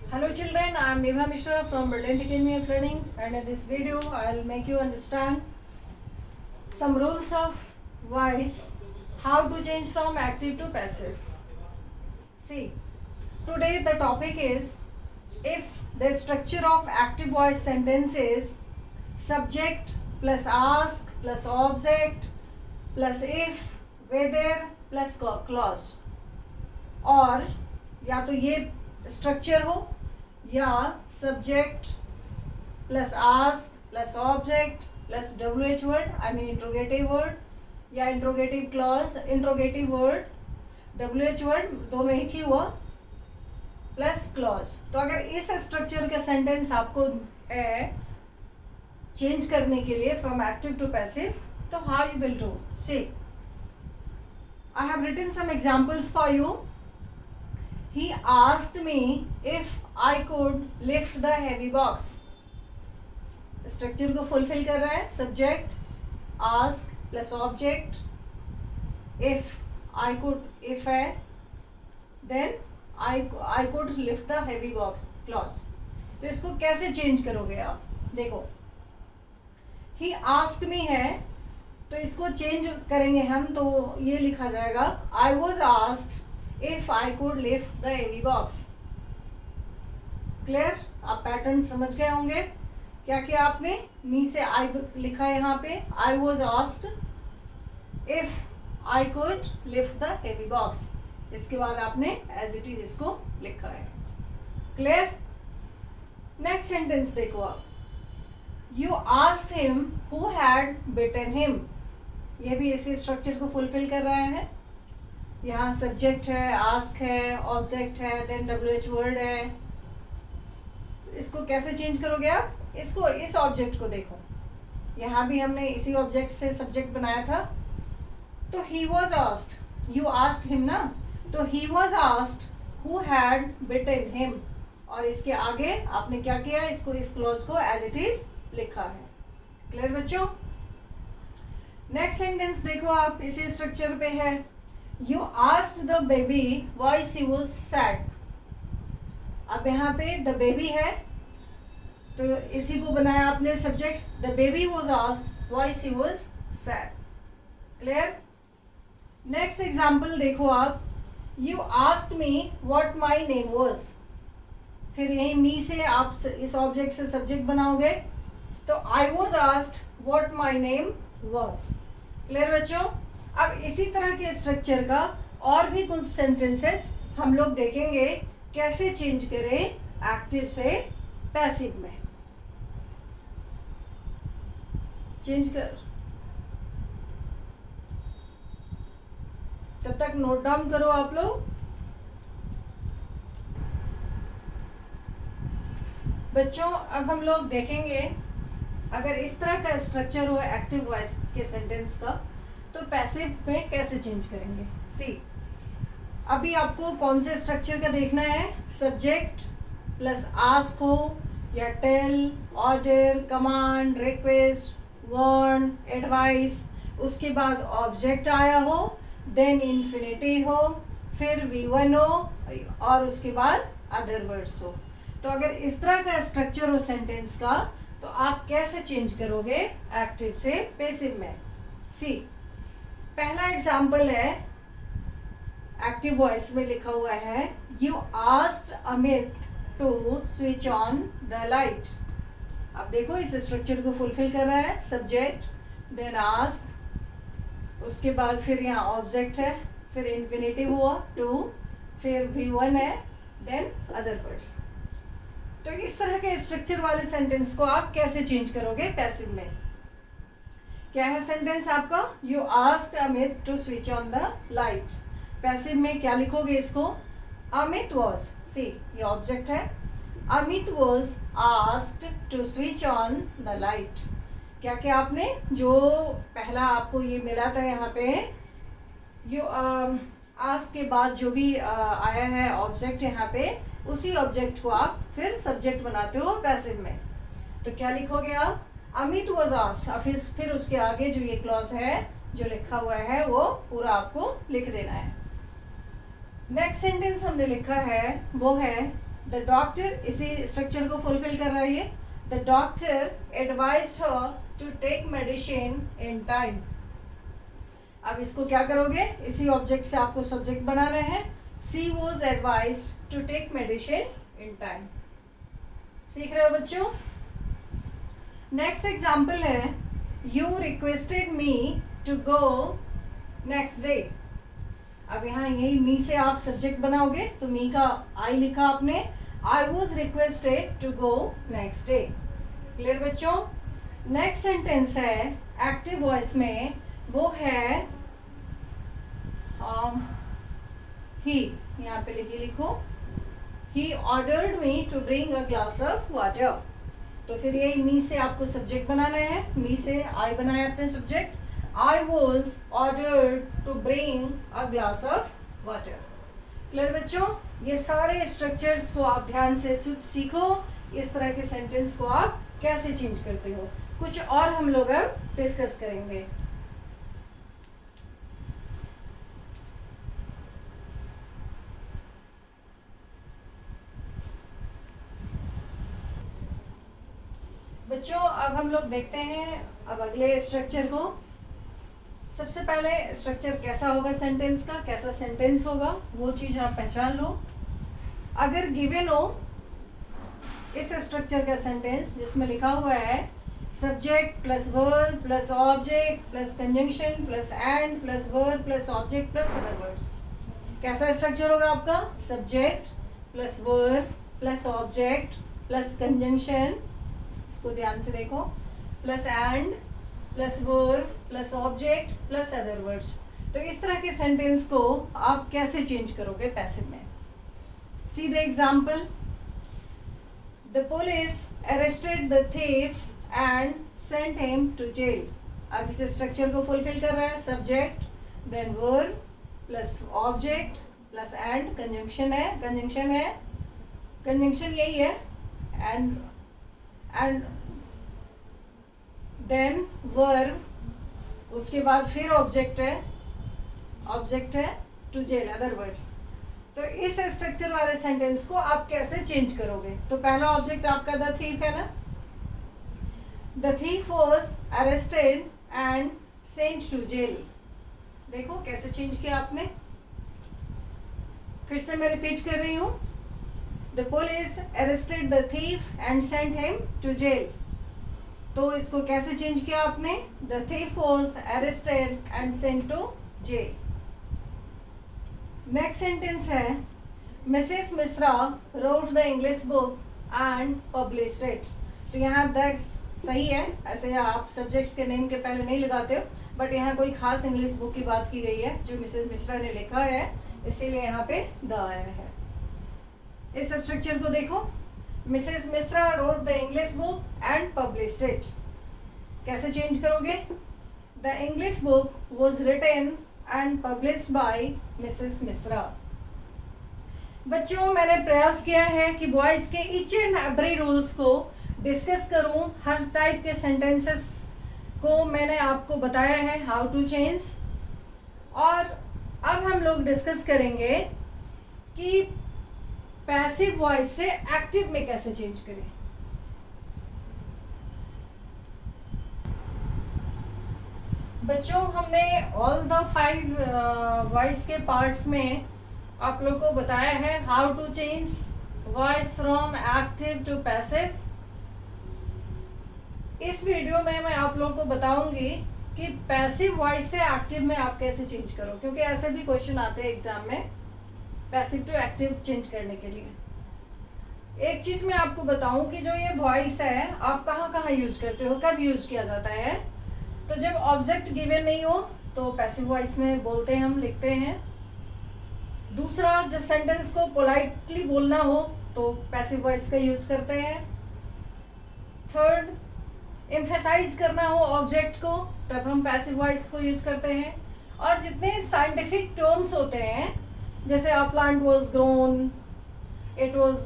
Hello children, I am Neva Mishra from Brilliant Academy of Learning, and in this video I will make you understand some rules of voice, how to change from active to passive. See, today the topic is if the structure of active voice sentence is subject plus ask plus object plus if, whether plus clause, और या तो ये structure हो या subject plus ask plus object plus WH word, I mean interrogative word, या interrogative clause, interrogative word, WH word, दोनों एक ही हुआ, प्लस क्लॉज. तो अगर इस स्ट्रक्चर का सेंटेंस आपको है चेंज करने के लिए फ्रॉम एक्टिव टू पैसिव, तो how you will do? See, I have written some examples for you. He asked me if I could lift the heavy box. Structure को फुलफिल कर रहा है. Subject, ask plus object, if I could, if है, then I could lift the heavy box clause. तो इसको कैसे change करोगे आप? देखो, ही आस्क्ड मी है तो इसको चेंज करेंगे हम, तो ये लिखा जाएगा I was asked if I could lift the heavy box. Clear? आप पैटर्न समझ गए होंगे. क्या किया आपने? मी से आई लिखा है यहाँ पे. I was asked if I could lift the heavy box. इसके बाद आपने as it is इसको लिखा है. क्लियर? नेक्स्ट सेंटेंस देखो आप. You asked him who had bitten him. ये भी इसी स्ट्रक्चर को फुलफिल कर रहा है. यहाँ सब्जेक्ट है, आस्क है, ऑब्जेक्ट है, देन WH वर्ड है. इसको कैसे चेंज करोगे आप? इसको, इस ऑब्जेक्ट को देखो, यहाँ भी हमने इसी ऑब्जेक्ट से सब्जेक्ट बनाया था. तो he was asked, you asked him ना, तो he was asked who had bitten him, और इसके आगे आपने क्या किया? इसको, इस क्लॉज को एज इट इज लिखा है. क्लियर बच्चों? नेक्स्ट सेंटेंस देखो आप, इसी स्ट्रक्चर पे है. You asked the baby why she was sad. अब यहाँ पे the baby है तो इसी को बनाया आपने subject. The baby was asked why she was sad. Clear? Next example देखो आप. You asked me what my name was. फिर यही me से आप इस ऑब्जेक्ट से सब्जेक्ट बनाओगे, तो I was asked what my name was. Clear बच्चों? अब इसी तरह के स्ट्रक्चर का और भी कुछ सेंटेंसेस हम लोग देखेंगे कैसे चेंज करें एक्टिव से पैसिव में. चेंज कर, तब तक नोट डाउन करो आप लोग. बच्चों, अब हम लोग देखेंगे अगर इस तरह का स्ट्रक्चर हो एक्टिव वॉइस के सेंटेंस का, तो पैसिव में कैसे चेंज करेंगे. सी, अभी आपको कौन से स्ट्रक्चर का देखना है? सब्जेक्ट प्लस आस्क हो, या tell, order, command, request, warn, advice, उसके बाद ऑब्जेक्ट आया हो, देन इन्फिनिटिव हो, फिर V1 हो, और उसके बाद अदर वर्ड्स हो. तो अगर इस तरह का स्ट्रक्चर हो सेंटेंस का, तो आप कैसे चेंज करोगे एक्टिव से पैसिव में? सी, पहला एग्जाम्पल है, एक्टिव वॉइस में लिखा हुआ है, you asked Amit to switch on the light. अब देखो इस स्ट्रक्चर को फुलफिल कर रहा है. सब्जेक्ट, देन आस्क, उसके बाद फिर यहाँ ऑब्जेक्ट है, फिर इन्फिनिटिव हुआ टू, फिर V1 है, देन अदर वर्ड्स. तो इस तरह के स्ट्रक्चर वाले सेंटेंस को आप कैसे चेंज करोगे पैसिव में? क्या है सेंटेंस आपका? You asked Amit to switch on the light. Passive में क्या लिखोगे इसको? अमित वॉज, सी ये ऑब्जेक्ट है, Amit was asked to switch on the light. क्या क्या आपने, जो पहला आपको ये मिला था यहाँ पे, यू आस्क के बाद जो भी आया है ऑब्जेक्ट यहाँ पे, उसी ऑब्जेक्ट को आप फिर सब्जेक्ट बनाते हो पैसिव में. तो क्या लिखोगे आप? अमित वॉज आस्क्ड, फिर उसके आगे जो ये क्लॉज है जो लिखा हुआ है वो पूरा आपको लिख देना है. नेक्स्ट सेंटेंस हमने लिखा है वो है द डॉक्टर इसी स्ट्रक्चर को फुलफिल कर रहा है ये। The doctor advised her to take medicine in time. अब इसको क्या करोगे, इसी ऑब्जेक्ट से आपको सब्जेक्ट बनाना है। She was advised to take medicine in time. सीख रहे हो बच्चों? नेक्स्ट एग्जाम्पल है, you requested me to go next day. अब यहाँ यही मी से आप सब्जेक्ट बनाओगे, तो मी का आई लिखा आपने। I was requested to go next day. Clear बच्चों? नेक्स्ट सेंटेंस है एक्टिव वॉइस में, वो है ही। यहाँ पे लिखो, he ordered me to bring a glass of water. तो फिर ये मी से आपको सब्जेक्ट बनाना है। मी से आई बनाया अपने subject. I was ordered to bring a glass of water. Clear बच्चों? ये सारे स्ट्रक्चर्स को आप ध्यान से सीखो। इस तरह के सेंटेंस को आप कैसे चेंज करते हो, कुछ और हम लोग अब डिस्कस करेंगे। बच्चों अब हम लोग देखते हैं अब अगले स्ट्रक्चर को। सबसे पहले स्ट्रक्चर कैसा होगा सेंटेंस का, कैसा सेंटेंस होगा वो चीज आप पहचान लो। अगर गिवन हो इस स्ट्रक्चर का सेंटेंस जिसमें लिखा हुआ है subject plus verb plus object plus conjunction plus and plus verb plus object plus other words, कैसा स्ट्रक्चर होगा आपका? Subject plus verb plus object plus conjunction, इसको ध्यान से देखो, plus and plus verb plus object plus other words. तो इस तरह के सेंटेंस को आप कैसे चेंज करोगे पैसिव में? सीधे example, the police arrested the thief and sent him to jail. अब इस स्ट्रक्चर को फुलफिल कर रहा है, subject then verb plus object plus and, conjunction है, कंजंक्शन यही है, एंड देन वर्ब, उसके बाद फिर ऑब्जेक्ट है टू जेल अदर वर्ड्स। तो इस स्ट्रक्चर वाले सेंटेंस को आप कैसे चेंज करोगे? तो पहला ऑब्जेक्ट आपका द थीफ है ना, the thief was arrested and sent to jail. देखो कैसे चेंज किया आपने। फिर से मैं रिपीट कर रही हूँ, the police arrested the thief and sent him to jail. तो इसको कैसे चेंज किया आपने? The thief was arrested and sent to jail. Next sentence है, Mrs Mishra wrote the English book and published it. तो यहाँ द सही है, ऐसे आप सब्जेक्ट्स के नेम के पहले नहीं लगाते हो, बट यहाँ कोई खास इंग्लिश बुक की बात की गई है जो मिसेस मिश्रा ने लिखा है, इसीलिए यहाँ पे द आया है। इस स्ट्रक्चर को देखो, Mrs Mishra wrote the English book and published it. कैसे चेंज करोगे? The English book was written and published by Mrs Mishra. बच्चों मैंने प्रयास किया है कि वॉइस के ईच एंड एवरी रूल्स को डिस्कस करूं। हर टाइप के सेंटेंसेस को मैंने आपको बताया है हाउ टू चेंज। और अब हम लोग डिस्कस करेंगे कि पैसिव वॉइस से एक्टिव में कैसे चेंज करें। बच्चों हमने ऑल द 5 वॉइस के पार्ट्स में आप लोग को बताया है how to change voice from active to passive. इस वीडियो में मैं आप लोग को बताऊंगी कि पैसिव वॉइस से एक्टिव में आप कैसे चेंज करो, क्योंकि ऐसे भी क्वेश्चन आते हैं एग्जाम में पैसिव टू एक्टिव चेंज करने के लिए। एक चीज मैं आपको बताऊं कि जो ये वॉइस है आप कहाँ कहाँ यूज करते हो, कब यूज किया जाता है। तो जब ऑब्जेक्ट गिवन नहीं हो तो पैसिव वॉइस में बोलते हैं, हम लिखते हैं। दूसरा, जब सेंटेंस को पोलाइटली बोलना हो तो पैसिव वॉइस का यूज करते हैं। थर्ड, एम्फेसाइज करना हो ऑब्जेक्ट को तब हम पैसिव वॉइस को यूज करते हैं। और जितने साइंटिफिक टर्म्स होते हैं, जैसे a plant was grown, it was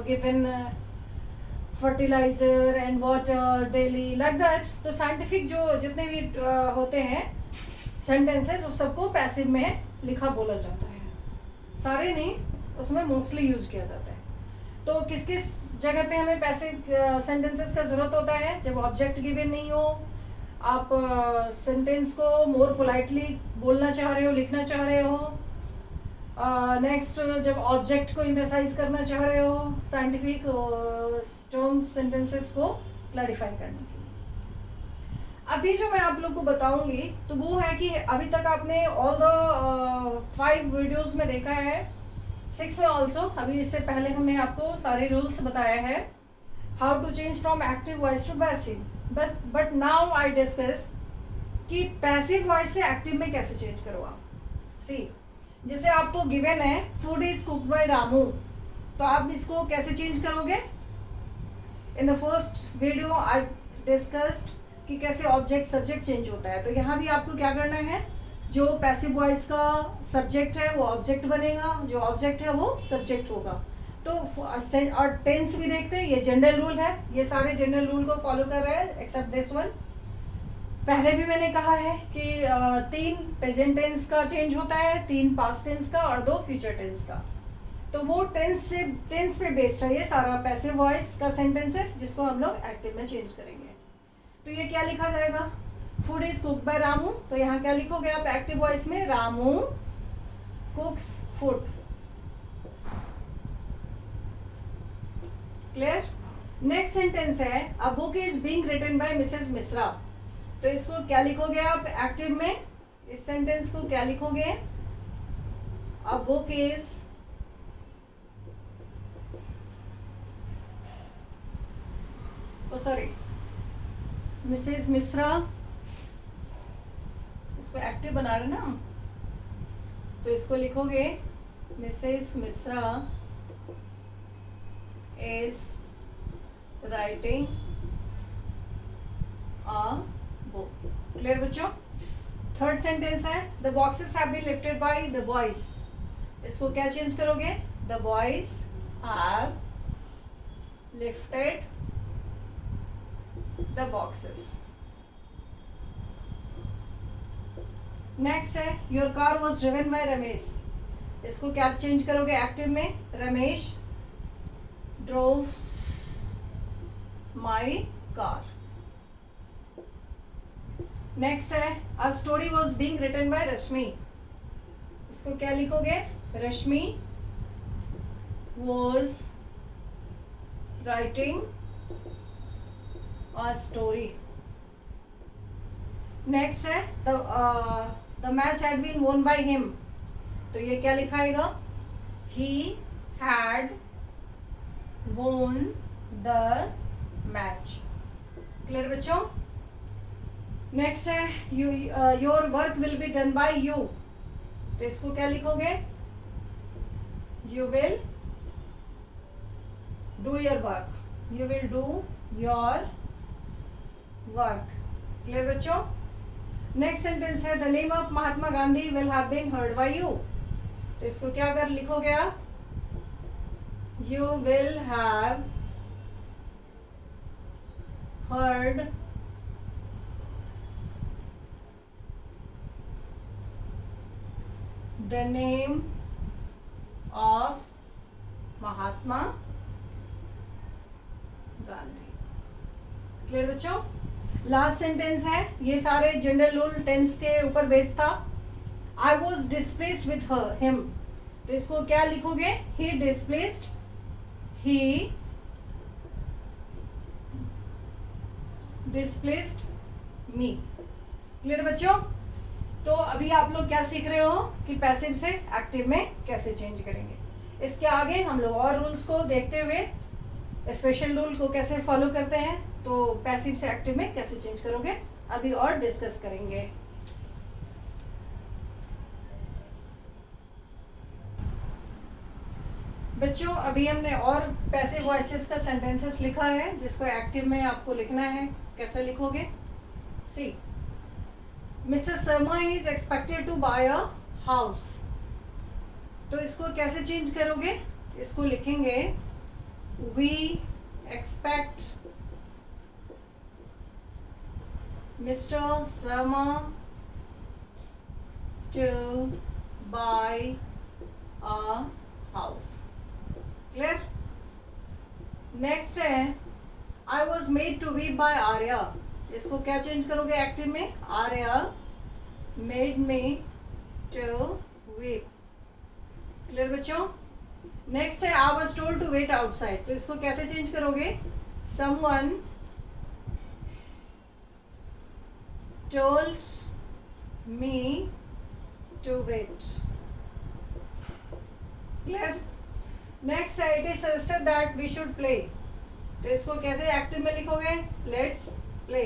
given fertiliser and water daily, like that. तो साइंटिफिक जो जितने भी होते हैं सेंटेंसेस, उस सबको पैसिव में लिखा बोला जाता है। सारे नहीं, उसमें मोस्टली यूज किया जाता है। तो किस किस जगह पे हमें पैसिव सेंटेंसेस का जरूरत होता है? जब ऑब्जेक्ट गिवन नहीं हो, आप सेंटेंस को मोर पोलाइटली बोलना चाह रहे हो, लिखना चाह रहे हो। नेक्स्ट जब ऑब्जेक्ट को इम्फेसाइज करना चाह रहे हो, साइंटिफिक टर्म्स सेंटेंसेस को क्लैरिफाई करने के लिए। अभी जो मैं आप लोग को बताऊंगी तो वो है कि अभी तक आपने ऑल द 5 वीडियोस में देखा है, 6 में ऑल्सो, अभी इससे पहले हमने आपको सारे रूल्स बताया है, how to change from active voice to passive. बस बट नाउ आई डिस्कस कि पैसिव वॉइस से एक्टिव में कैसे चेंज करो आप। सी, जैसे आपको गिवन है food is cooked by Ramu, तो आप इसको कैसे चेंज करोगे? In the first video I discussed कि कैसे ऑब्जेक्ट सब्जेक्ट चेंज होता है। तो यहाँ भी आपको क्या करना है, जो पैसिव वॉइस का सब्जेक्ट है वो ऑब्जेक्ट बनेगा, जो ऑब्जेक्ट है वो सब्जेक्ट होगा। तो और टेंस भी देखते हैं, ये जनरल रूल है, ये सारे जनरल रूल को फॉलो कर रहे हैं एक्सेप्ट दिस वन। पहले भी मैंने कहा है कि 3 प्रेजेंट टेंस का चेंज होता है, 3 पास्ट टेंस का और 2 फ्यूचर टेंस का। तो वो टेंस पे बेस्ड है ये सारा पैसिव वॉइस का सेंटेंसेस, जिसको हम लोग एक्टिव में चेंज करेंगे। तो ये क्या लिखा जाएगा? Food is cooked by Ramu, तो यहाँ क्या लिखोगे आप एक्टिव वॉइस में? Ramu cooks food. Clear? Next sentence है a book is being written by Mrs Mishra, तो इसको क्या लिखोगे आप एक्टिव में? इस सेंटेंस को क्या लिखोगे? A book is sorry Mrs Mishra, इसको एक्टिव बना रहे ना, तो इसको लिखोगे Mrs Mishra is writing a book. Clear बच्चों? थर्ड सेंटेंस है the boxes have been lifted by the boys, इसको क्या चेंज करोगे? The boys have lifted the boxes. Next है your car was driven by Ramesh, इसको क्या चेंज करोगे एक्टिव में? Ramesh drove my car. Next है a story was being written by Rashmi, इसको क्या लिखोगे? Rashmi was writing a story. Next है the match had been won by him, तो ये क्या लिखाएगा? He had won the match. Clear बच्चों? नेक्स्ट है your work will be done by you, तो इसको क्या लिखोगे? You will do your work, you will do your work. Clear बच्चों? नेक्स्ट सेंटेंस है the name of Mahatma Gandhi will have been heard bye you, तो इसको क्या कर लिखोगे आप? You will have heard the name of Mahatma Gandhi. Clear बच्चों? लास्ट सेंटेंस है, ये सारे जनरल रूल टेंस के ऊपर बेस्ड था। I was displaced with her him, तो इसको क्या लिखोगे? ही डिस्प्लेस्ड ही डिस्प्लेस्ड मी। क्लियर बच्चों? तो अभी आप लोग क्या सीख रहे हो कि पैसिव से एक्टिव में कैसे चेंज करेंगे। इसके आगे हम लोग और रूल्स को देखते हुए स्पेशल रूल को कैसे फॉलो करते हैं, तो पैसिव से एक्टिव में कैसे चेंज करोगे अभी और डिस्कस करेंगे। बच्चों अभी हमने और पैसिव वॉइसेस का सेंटेंसेस लिखा है, जिसको एक्टिव में आपको लिखना है। कैसे लिखोगे? See, Mr Sharma is expected to buy a house, तो इसको कैसे चेंज करोगे? इसको लिखेंगे we expect Mr Sharma to buy a house. Clear? Next है I was made to weep by Arya, इसको क्या चेंज करोगे एक्टिव में? Arya made me to weep. Clear बच्चों? नेक्स्ट है I was told to wait outside, तो इसको कैसे चेंज करोगे? Someone told me to wait. Clear? Next है it is suggested that we should play, तो इसको कैसे एक्टिव में लिखोगे? Let's play.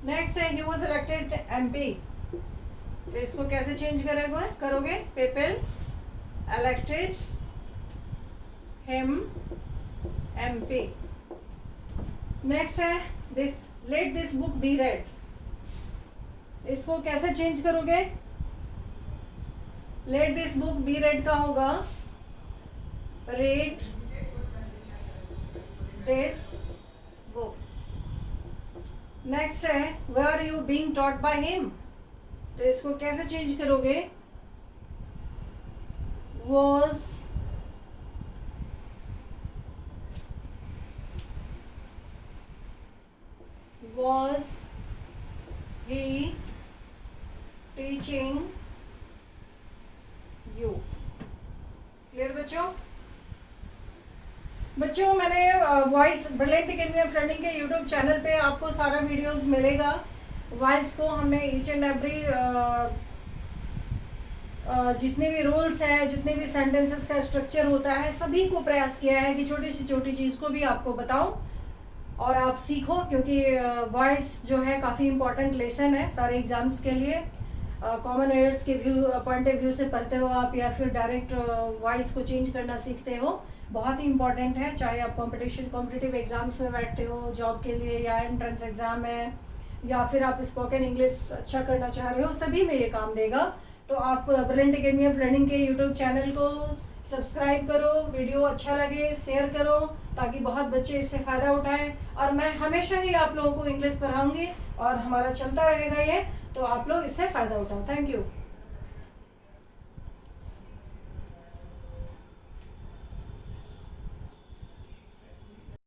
नेक्स्ट है ही वॉज इलेक्टेड एमपी, तो इसको कैसे चेंज करोगे? People elected him MP. Next है this let this book be read, इसको कैसे चेंज करोगे? Let this book be read का होगा read this book। नेक्स्ट है were you being taught by him, तो इसको कैसे चेंज करोगे? was he teaching you। Clear बच्चों मैंने voice brilliant academy of learning के यूट्यूब चैनल पे आपको सारा वीडियोस मिलेगा। वॉइस को हमने ईच एंड एवरी जितने भी रूल्स हैं, जितने भी सेंटेंसेस का स्ट्रक्चर होता है, सभी को प्रयास किया है कि छोटी से छोटी चीज़ को भी आपको बताऊं और आप सीखो, क्योंकि वॉइस जो है काफ़ी इंपॉर्टेंट लेसन है सारे एग्जाम्स के लिए। कॉमन एरर्स के पॉइंट ऑफ व्यू से पढ़ते हो आप या फिर डायरेक्ट वॉइस को चेंज करना सीखते हो, बहुत ही इंपॉर्टेंट है। चाहे आप कॉम्पिटिटिव एग्जाम्स में बैठते हो जॉब के लिए, या एंट्रेंस एग्जाम है, या फिर आप स्पोकन इंग्लिश अच्छा करना चाह रहे हो, सभी में ये काम देगा। तो आप ब्रिलियंट एकेडमी ऑफ लर्निंग के यूट्यूब चैनल को सब्सक्राइब करो, वीडियो अच्छा लगे शेयर करो, ताकि बहुत बच्चे इससे फ़ायदा उठाएं। और मैं हमेशा ही आप लोगों को इंग्लिश पढ़ाऊंगी और हमारा चलता रहेगा ये, तो आप लोग इससे फ़ायदा उठाओ। Thank you.